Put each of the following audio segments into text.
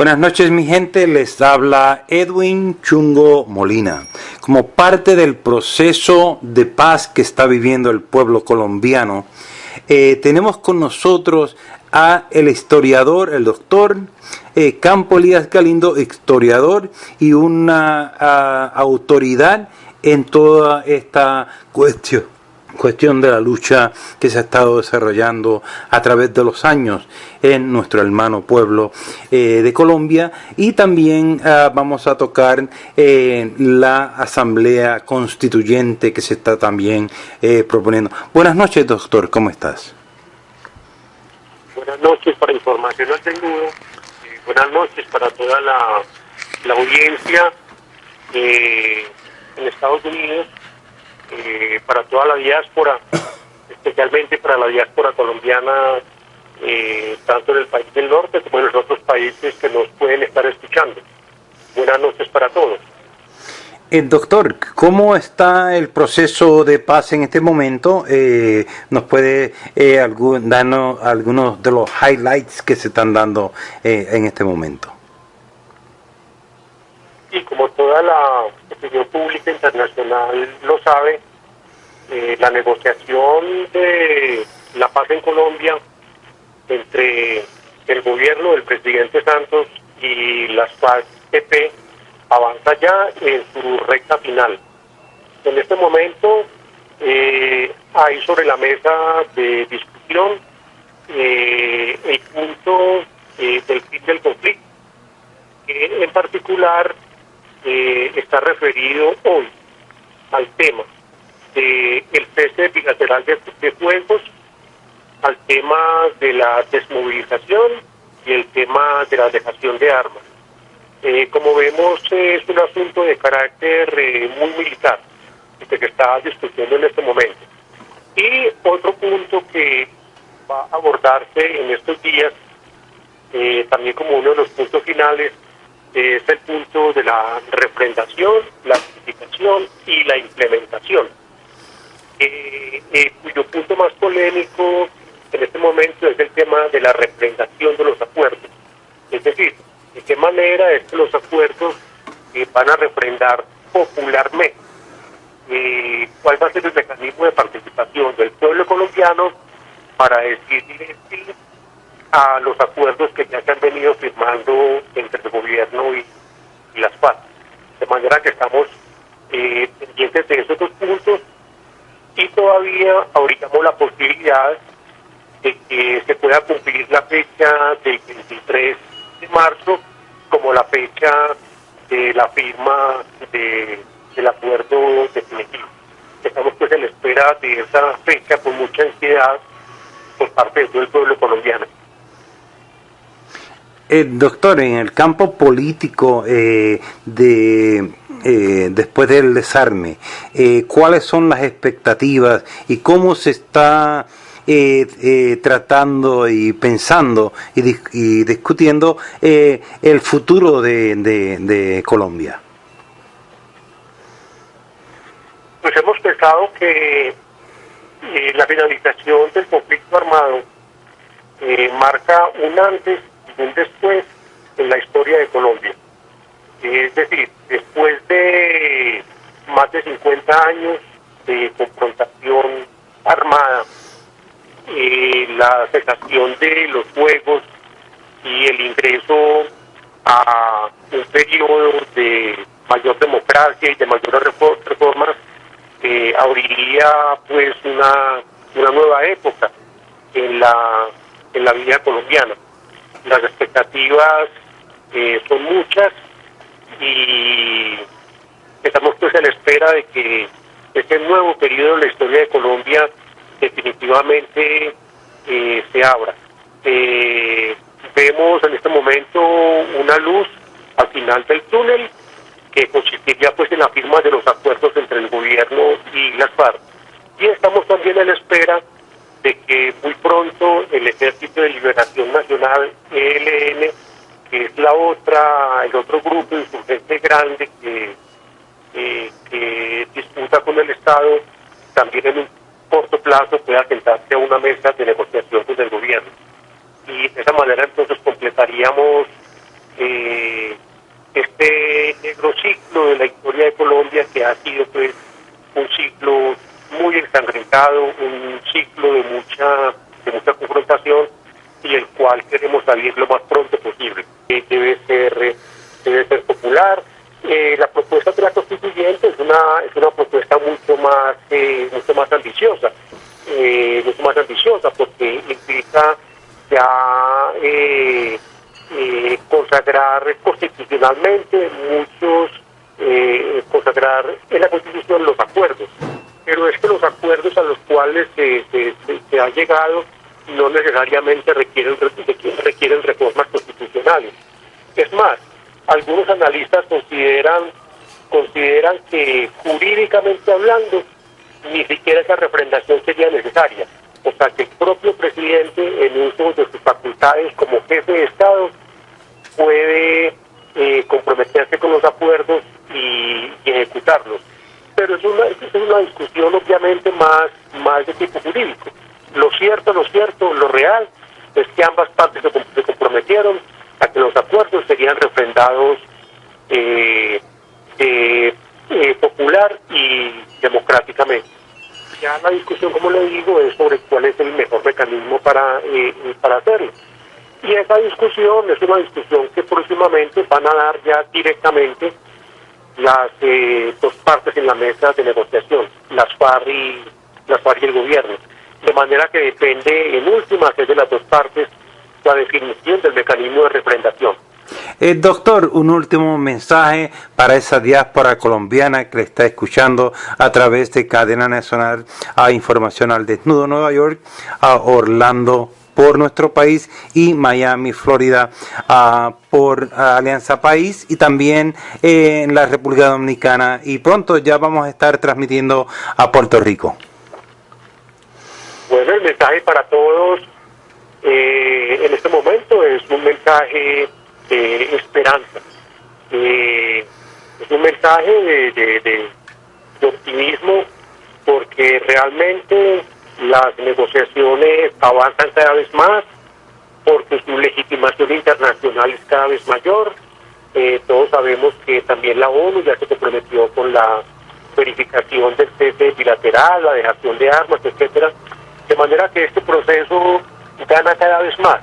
Buenas noches, mi gente, les habla Edwin Chungo Molina. Como parte del proceso de paz que está viviendo el pueblo colombiano, tenemos con nosotros a el historiador, el doctor Campo Elías Galindo, historiador y una autoridad en toda esta cuestión de la lucha que se ha estado desarrollando a través de los años en nuestro hermano pueblo de Colombia, y también vamos a tocar la asamblea constituyente que se está también proponiendo. Buenas noches, doctor, ¿cómo estás? Buenas noches para Información al Desnudo, buenas noches para toda la audiencia en Estados Unidos, para toda la diáspora, especialmente para la diáspora colombiana, tanto en el país del norte como en los otros países que nos pueden estar escuchando. Buenas noches para todos. Doctor, ¿cómo está el proceso de paz en este momento? ¿Nos puede darnos algunos de los highlights que se están dando en este momento? Y como toda la opinión pública internacional lo sabe, la negociación de la paz en Colombia entre el gobierno del presidente Santos y las FARC-EP avanza ya en su recta final. En este momento hay sobre la mesa de discusión el punto del fin del conflicto, que en particular está referido hoy al tema del cese bilateral de fuegos, al tema de la desmovilización y el tema de la dejación de armas. Como vemos, es un asunto de carácter muy militar, que se está discutiendo en este momento. Y otro punto que va a abordarse en estos días, también como uno de los puntos finales, es el punto de la refrendación, la ratificación y la implementación, cuyo punto más polémico en este momento es el tema de la refrendación de los acuerdos. Es decir, de qué manera es que los acuerdos van a refrendar popularmente, cuál va a ser el mecanismo de participación del pueblo colombiano para decirle sí a los acuerdos que ya se han venido firmando entre el gobierno y las FARC. De manera que estamos pendientes de esos dos puntos, y todavía ahorramos la posibilidad de que se pueda cumplir la fecha del 23 de marzo como la fecha de la firma del acuerdo definitivo. Estamos pues en espera de esa fecha con mucha ansiedad por parte de todo el pueblo colombiano. Doctor, en el campo político después del desarme, ¿cuáles son las expectativas y cómo se está tratando y pensando y discutiendo el futuro de Colombia? Pues hemos pensado que la finalización del conflicto armado marca un antes y un después en la historia de Colombia. Es decir, después de más de 50 años de confrontación armada, la cesación de los fuegos y el ingreso a un periodo de mayor democracia y de mayores reformas abriría pues una nueva época en la vida colombiana. Las expectativas son muchas y estamos pues en espera de que este nuevo periodo de la historia de Colombia definitivamente se abra. Vemos en este momento una luz al final del túnel, que consistiría pues en la firma de los acuerdos entre el gobierno y las FARC. Y estamos también en espera de que muy pronto el Ejército de Liberación Nacional, ELN, que es el otro grupo insurgente grande que disputa con el Estado, también en un corto plazo pueda sentarse a una mesa de negociación con el gobierno. Y de esa manera entonces completaríamos negro ciclo de la historia de Colombia, que ha sido pues un ciclo muy ensangrentado, un ciclo de mucha confrontación, y el cual queremos salir lo más pronto posible. Debe ser popular. La propuesta de la constituyente es una propuesta mucho más ambiciosa, porque implica ya consagrar constitucionalmente consagrar en la Constitución los acuerdos. Pero es que los acuerdos a los cuales se ha llegado no necesariamente requieren reformas constitucionales. Es más, algunos analistas consideran que jurídicamente hablando ni siquiera esa refrendación sería necesaria. O sea, que el propio presidente, en uso de sus facultades como jefe de Estado, puede comprometerse con los acuerdos y ejecutarlos. Pero es una discusión obviamente más de tipo jurídico. Lo cierto, lo real, es que ambas partes se comprometieron a que los acuerdos serían refrendados popular y democráticamente. Ya la discusión, como le digo, es sobre cuál es el mejor mecanismo para hacerlo. Y esa discusión es una discusión que próximamente van a dar ya directamente las dos partes en la mesa de negociación, las FARC y el gobierno. De manera que depende, en últimas, es de las dos partes la definición del mecanismo de refrendación. Doctor, un último mensaje para esa diáspora colombiana que le está escuchando a través de Cadena Nacional a Información al Desnudo Nueva York, a Orlando por nuestro país y Miami, Florida por Alianza País y también en la República Dominicana, y pronto ya vamos a estar transmitiendo a Puerto Rico. Bueno, el mensaje para todos en este momento es un mensaje de esperanza, es un mensaje de optimismo, porque realmente las negociaciones avanzan cada vez más, porque su legitimación internacional es cada vez mayor. Todos sabemos que también la ONU ya se comprometió con la verificación del cese bilateral, la dejación de armas, etcétera, de manera que este proceso gana cada vez más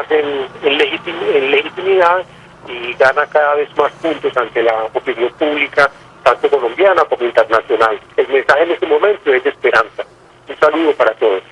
en legitimidad, y gana cada vez más puntos ante la opinión pública, tanto colombiana como internacional. El mensaje en este momento es de esperanza. Un saludo para todos.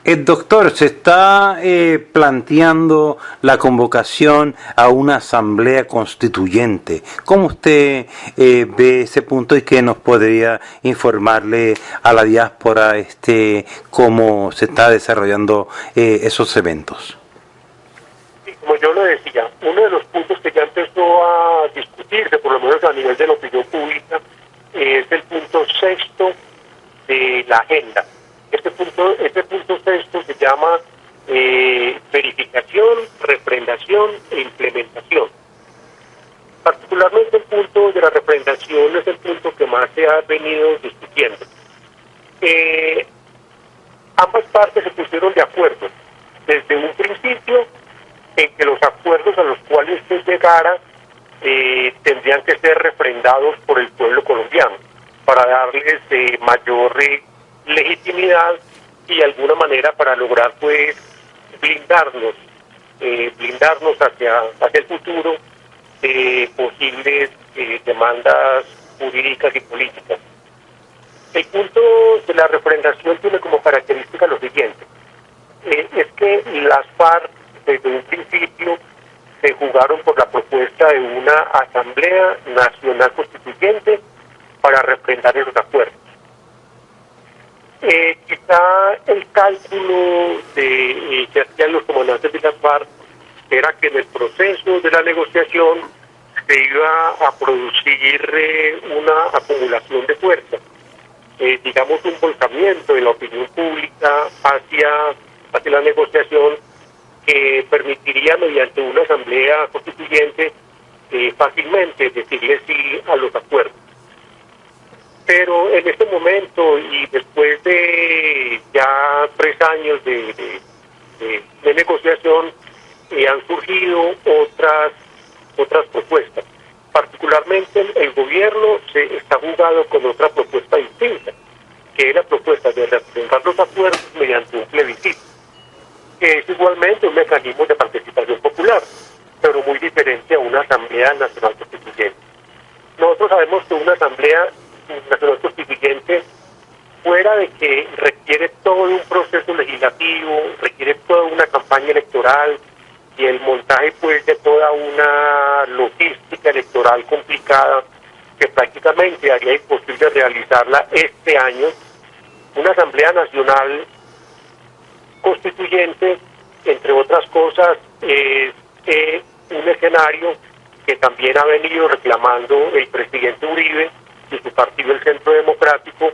Doctor, se está planteando la convocación a una asamblea constituyente. ¿Cómo usted ve ese punto y qué nos podría informarle a la diáspora cómo se está desarrollando esos eventos? Sí, como yo lo decía, uno de los puntos que ya empezó a discutirse, por lo menos a nivel de la opinión pública, es el punto sexto de la agenda. Este punto sexto se llama verificación, refrendación e implementación. Particularmente el punto de la refrendación es el punto que más se ha venido discutiendo. Ambas partes se pusieron de acuerdo desde un principio en que los acuerdos a los cuales se llegara tendrían que ser refrendados por el pueblo colombiano para darles mayor legitimidad y de alguna manera para lograr pues blindarnos hacia el futuro de posibles demandas jurídicas y políticas. El punto de la refrendación tiene como característica lo siguiente, es que las FARC desde un principio se jugaron por la propuesta de una Asamblea Nacional Constituyente para refrendar esos acuerdos. Quizá el cálculo que hacían los comandantes de las FARC era que en el proceso de la negociación se iba a producir una acumulación de fuerza, digamos un volcamiento de la opinión pública hacia la negociación que permitiría mediante una asamblea constituyente fácilmente decirle sí a los acuerdos. Pero en este momento y después de ya 3 años de negociación han surgido otras propuestas. Particularmente el gobierno se está jugando con otra propuesta distinta, que es la propuesta de refrendar los acuerdos mediante un plebiscito, que es igualmente un mecanismo de participación popular, pero muy diferente a una Asamblea Nacional Constituyente. Nosotros sabemos que una Asamblea Nacional Constituyente, fuera de que requiere todo un proceso legislativo, requiere toda una campaña electoral y el montaje pues de toda una logística electoral complicada que prácticamente haría imposible realizarla este año, una Asamblea Nacional Constituyente, entre otras cosas, es un escenario que también ha venido reclamando el presidente Uribe y su partido el Centro Democrático,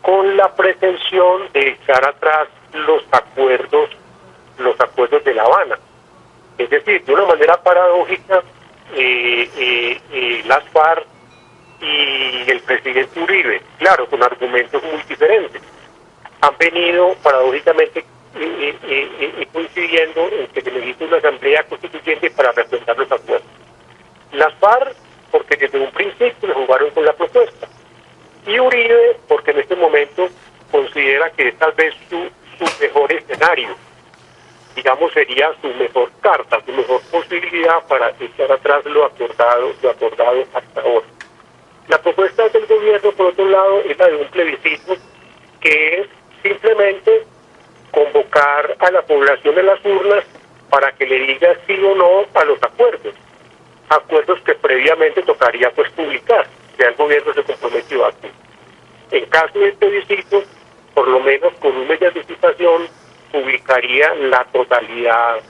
con la pretensión de echar atrás los acuerdos de La Habana. Es decir, de una manera paradójica, las FARC y el presidente Uribe, claro, con argumentos muy diferentes, han venido paradójicamente coincidiendo en que se necesita una asamblea constituyente para refrendar los acuerdos. Las FARC, porque desde un principio le jugaron con la propuesta, y Uribe, porque en este momento considera que tal vez su mejor escenario, digamos, sería su mejor carta, su mejor posibilidad para echar atrás lo acordado hasta ahora. La propuesta del gobierno, por otro lado, es la de un plebiscito, que es simplemente convocar a la población en las urnas para que le diga sí o no a los acuerdos que previamente tocaría pues publicar, ya el gobierno se comprometió a hacer. En caso de este plebiscito, por lo menos con un mes de anticipación, publicaría la totalidad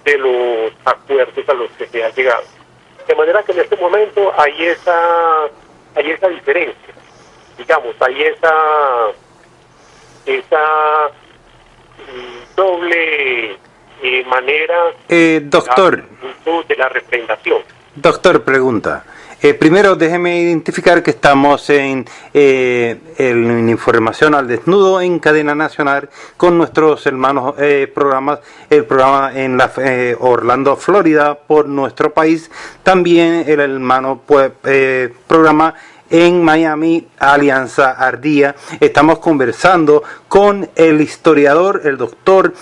de los acuerdos a los que se ha llegado. De manera que en este momento hay esa diferencia, digamos, hay esa doble manera doctor, de la refrendación. Doctor, pregunta. Primero, déjeme identificar que estamos en Información al Desnudo en Cadena Nacional con nuestros hermanos programas, el programa en Orlando, Florida, por nuestro país, también el hermano programa en Miami, Alianza Ardía. Estamos conversando con el historiador, el doctor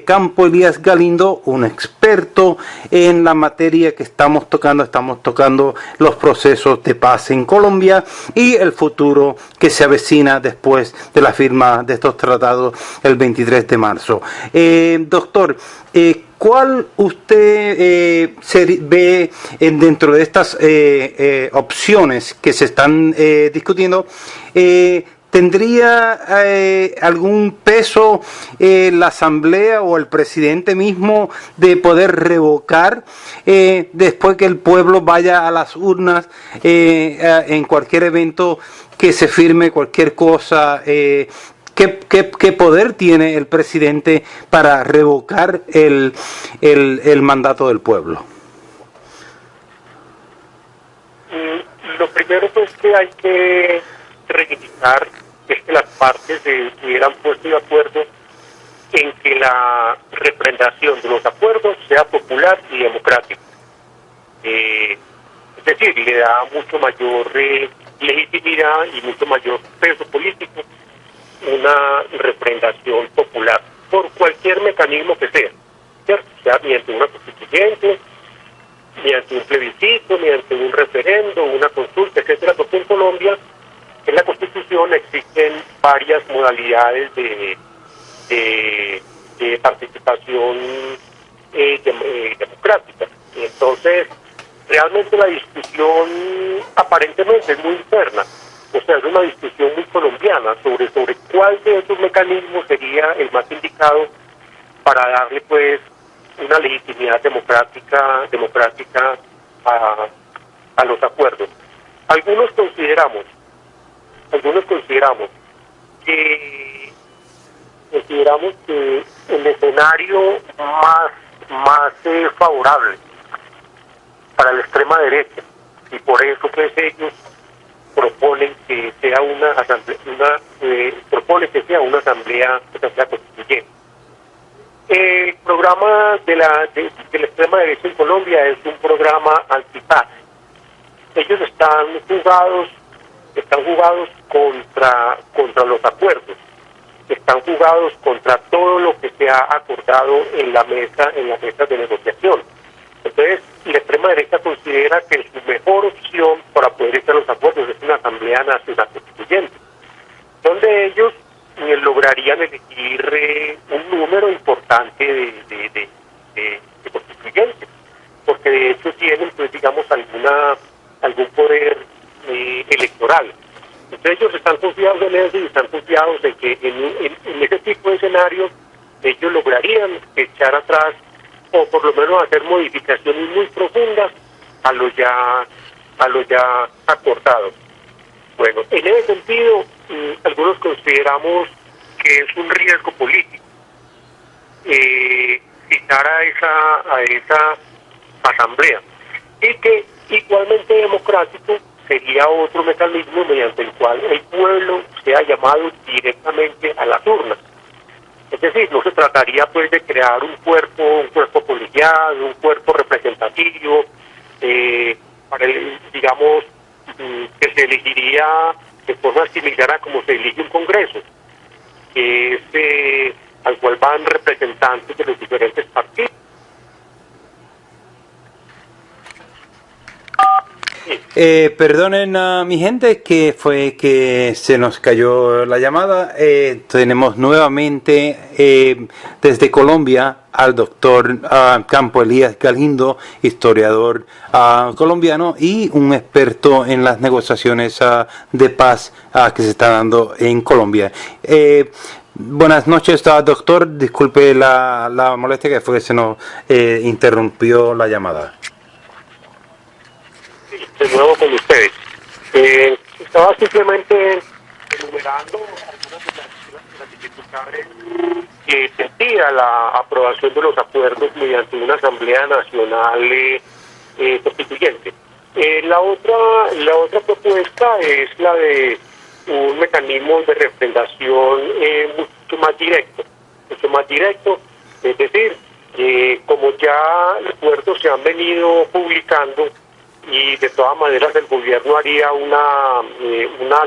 Campo Elías Galindo, un experto en la materia que estamos tocando. Estamos tocando los procesos de paz en Colombia y el futuro que se avecina después de la firma de estos tratados el 23 de marzo. Doctor, ¿cuál usted ve dentro de estas opciones que se están discutiendo? ¿Tendría algún peso la Asamblea o el presidente mismo de poder revocar después que el pueblo vaya a las urnas en cualquier evento que se firme, cualquier cosa? ¿Qué poder tiene el presidente para revocar el mandato del pueblo? Lo primero pues que hay que reivindicar es que las partes se hubieran puesto de acuerdo en que la refrendación de los acuerdos sea popular y democrática. Es decir, le da mucho mayor legitimidad y mucho mayor peso político una refrendación popular por cualquier mecanismo que sea, ¿cierto? Sea mediante una constituyente, mediante un plebiscito, mediante un referendo, una consulta, etcétera, porque en Colombia, en la Constitución existen varias modalidades de participación democrática. Entonces, realmente la discusión aparentemente es muy interna, o sea, es una discusión muy colombiana sobre cuál de esos mecanismos sería el más indicado para darle pues una legitimidad democrática a los acuerdos. Algunos consideramos que el escenario más favorable para la extrema derecha, y por eso pues ellos proponen que sea una asamblea constituyente. El programa de la extrema derecha en Colombia es un programa antipaz. Ellos están jugados contra los acuerdos, están jugados contra todo lo que se ha acordado en la mesa de negociación. Entonces, la extrema derecha considera que su mejor opción para poder estar los acuerdos es una asamblea nacional constituyente, donde ellos lograrían elegir un número importante de constituyentes, porque de hecho tienen, pues digamos, algún poder electoral. Entonces ellos están confiados en eso y están confiados en que en ese tipo de escenarios ellos lograrían echar atrás o por lo menos hacer modificaciones muy profundas a lo ya acordado. Bueno, en ese sentido, algunos consideramos que es un riesgo político citar a esa asamblea, y que igualmente democrático sería otro mecanismo mediante el cual el pueblo sea llamado directamente a las urnas. Es decir, no se trataría pues de crear un cuerpo colegiado, un cuerpo representativo, para digamos, que se elegiría de forma similar a como se elige un congreso, que es al cual van representantes de los diferentes partidos. Perdonen a mi gente, que fue que se nos cayó la llamada. Tenemos nuevamente desde Colombia al doctor Campo Elías Galindo, historiador colombiano y un experto en las negociaciones de paz que se está dando en Colombia. Buenas noches, doctor. Disculpe la molestia, que fue que se nos interrumpió la llamada. De nuevo con ustedes. Estaba simplemente enumerando algunas de las dificultades que tendría la aprobación de los acuerdos mediante una Asamblea Nacional constituyente. La otra propuesta es la de un mecanismo de refrendación mucho más directo, es decir, como ya los acuerdos se han venido publicando y de todas maneras el gobierno haría una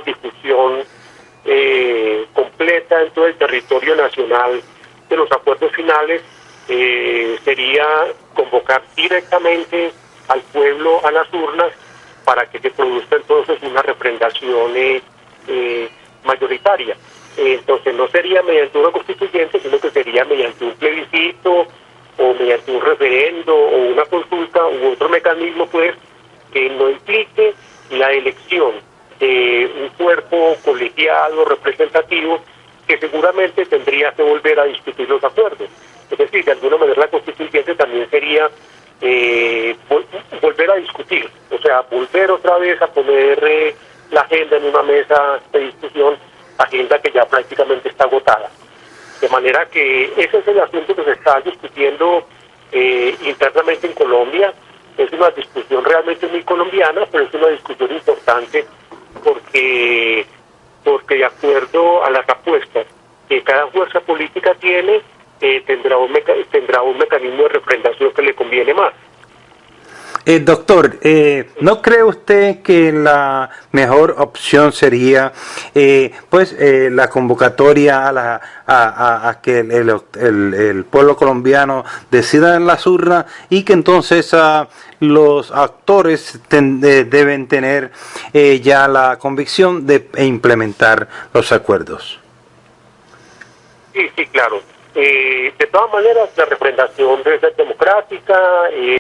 difusión completa en todo el territorio nacional de los acuerdos finales. Sería convocar directamente al pueblo a las urnas para que se produzca entonces una refrendación mayoritaria. Entonces no sería mediante una constituyente, sino que sería mediante un plebiscito o mediante un referendo o una consulta u otro mecanismo, pues, que no implique la elección de un cuerpo colegiado representativo que seguramente tendría que volver a discutir los acuerdos. Es decir, de alguna manera la constituyente también sería volver a discutir, o sea, volver otra vez a poner la agenda en una mesa de discusión, agenda que ya prácticamente está agotada. De manera que ese es el asunto que se está discutiendo internamente en Colombia. Es una discusión realmente muy colombiana, pero es una discusión importante porque de acuerdo a las apuestas que cada fuerza política tiene, tendrá un mecanismo de refrendación que le conviene más. Doctor, ¿no cree usted que la mejor opción sería la convocatoria a que el pueblo colombiano decida en las urnas y que entonces los actores deben tener ya la convicción de implementar los acuerdos? Sí, claro. De todas maneras, la refrendación debe ser democrática.